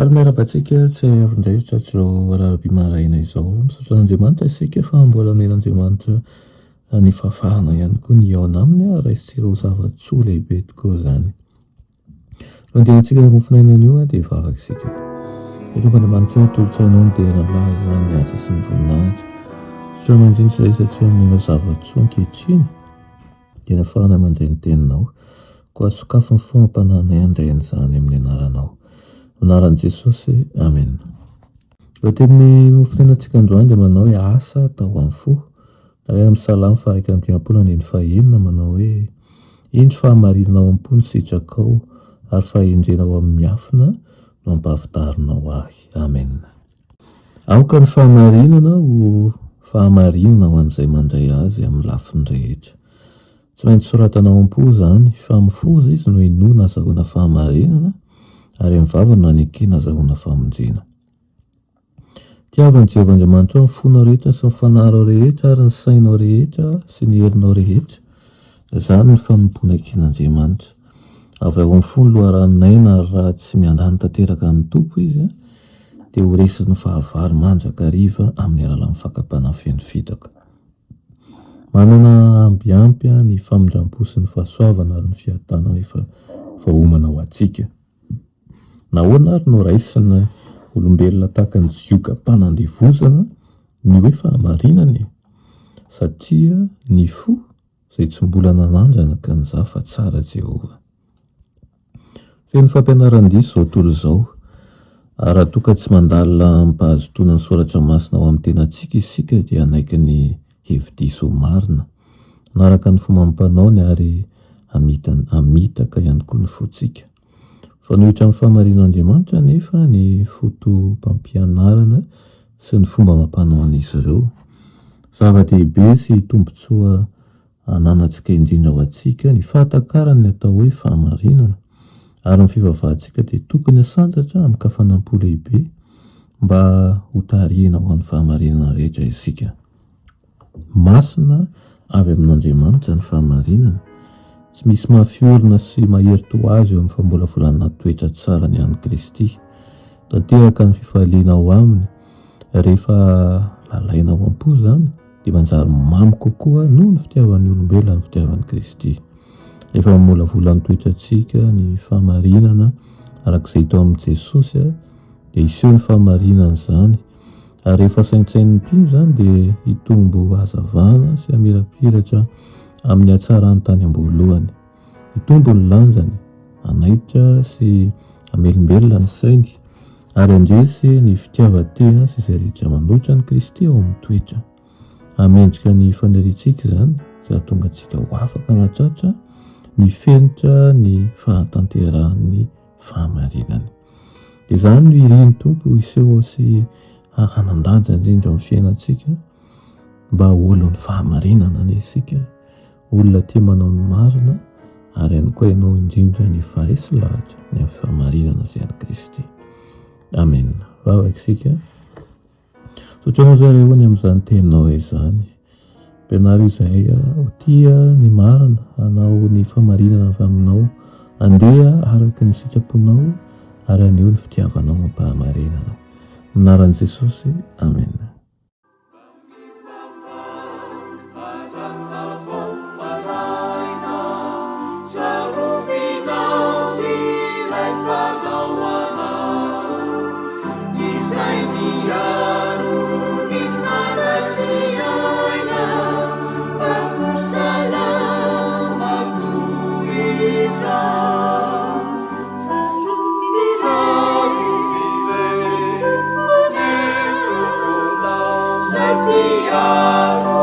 Miarabantsika tsy avindray tratro araram-pimaraina izao misaotra an'Andriamanitra isika fa mbola amin'Andriamanitra ny fahafahana ihany koa ny ao aminy raisitsika ho zava-tsoa lehibe tokoa izany. Andehantsika mofinainana io dia vavaka isika. Eto Andriamanitra tolotrainao ny deralaza ny asa sy ny voninahitra. Sotra mandrindra rehetra amin'ny zava-tsoa ankehitriny dia nafahana mandray ny teninao koa sokafony foam-pananay andrayan'izany amin'ny anaranao. Anaran'i Jesosy, amen. Raha teny mofinainantsika androany dia manao hoe asa atao amin'ny fo. Narena amin'ny salamo faharaiky amby dimampolo andiny fahaenina manao hoe indro fahamarinanao am-po ny sitrakao ary fahendrenao amin'ny miafina no ampahafintarinao ahy. Amen. Aoka ny fahamarinana ho fahamarinana ho an'izay mandray azy amin'ny lafiny rehetra. Tsy maintsy soratanao am-po izany fa amin'ny foza izy no inoana azahoana fahamarinana ary amin'ny vavany no anekena azahoana famonjena. Tiavan'i Jehovah Andriamanitra ny fonao rehetra sy ny fanahirao rehetra ary ny sainao rehetra sy ny herinao rehetra. Izany ny fanompoana eken'Andriamanitra. Avy ao amin'ny fony loharanonaina ary raha tsy miandany tanteraka amin'ny tompo izy dia ho resiny fahavary mandrakariva amin'ny alalan'ny fakapana feno fitaka. Manana ambiampy ny famindram-po sy ny fahasoavana ary ny fiadanana rehefa vahoomana ho antsika. Nahoana ary no raisina olombelona tahaka ny zioka mpanandevozana ny hoe fahamarinana satria ny fo izay tsy mbola nanandrana ka niza fa tsara Jehova. Feno fampianaran-diso izao tontolo izao. Raha toa ka tsy mandalina mpahazotoana ny soratra masina ao amin'ny tenantsika isika dia anaiky ny hevi-diso marina. Naraka ny fomam-panaony ary amitaka ihany koa ny fontsika. Fanohitra amin'ny fahamarinan'Andriamanitra nefa ny fotom-pampianarana sy ny fomba amam-panao an'izy ireo. Zava-dehibe sy tombotsoa ananantsika indrindra ho antsika ny fahatakarany ny atao hoe fahamarinana ary ny fivavahantsika dia tokony hasandratra amin'ny kafanampo lehibe mba ho tarihina ho an'ny fahamarinana rehetra isika. Masina avy amin'Andriamanitra ny fahamarinana. Tsy misy mahafiorina sy mahery-to azy eo amin'ny fambolavolanana toetra tsara ny an'i Kristy. Tanteraka ny fifaliana ao aminy. Rehefa lalaina ao am-po izany dia manjary mamy kokoa noho ny fitiavan'ny olombelona ny fitiavan'i Kristy. Rehefa mamolavola ny toetrantsika ny fahamarinana arak'izay hita ao amin'i Jesosy dia hiseho ny fahamarinana izany. Ary rehefa saintsain'ny mpino izany dia hitombo hazavana sy hamirapiratra amin'ny hatsarany tany am-boalohany. Hitombo ny lanjany, hanaitra sy hamelombelona ny sainy ary handresy ny fitiavan-tena sy izay rehetra manoatra ny Kristy ao amin'ny toetra. Hamendrika ny faniriantsika izany izay hahatonga antsika ho afaka hanatratra ny fenitra ny fahatanterahan'ny fahamarinany. Dia izany no irian'ny tompo hiseho sy hanandanja indrindra amin'ny fiainantsika mba olo ny fahamarinana ny isika. Olona tia manao ny marina ary ihany koa ianao indrindra ny faresy lahatra ny amin'ny fahamarinana izay an'i Kristy. Amen. Vavaka isika. Sotra moa zareo ny amin'izany teninao izany. Ampianaro izay ho tia ny marina, hanao ny fahamarinana avy aminao, andeha araka ny sitraponao ary aneho ny fitiavanao mampahamarinana. Anaran'i Jesosy, amen. Piaro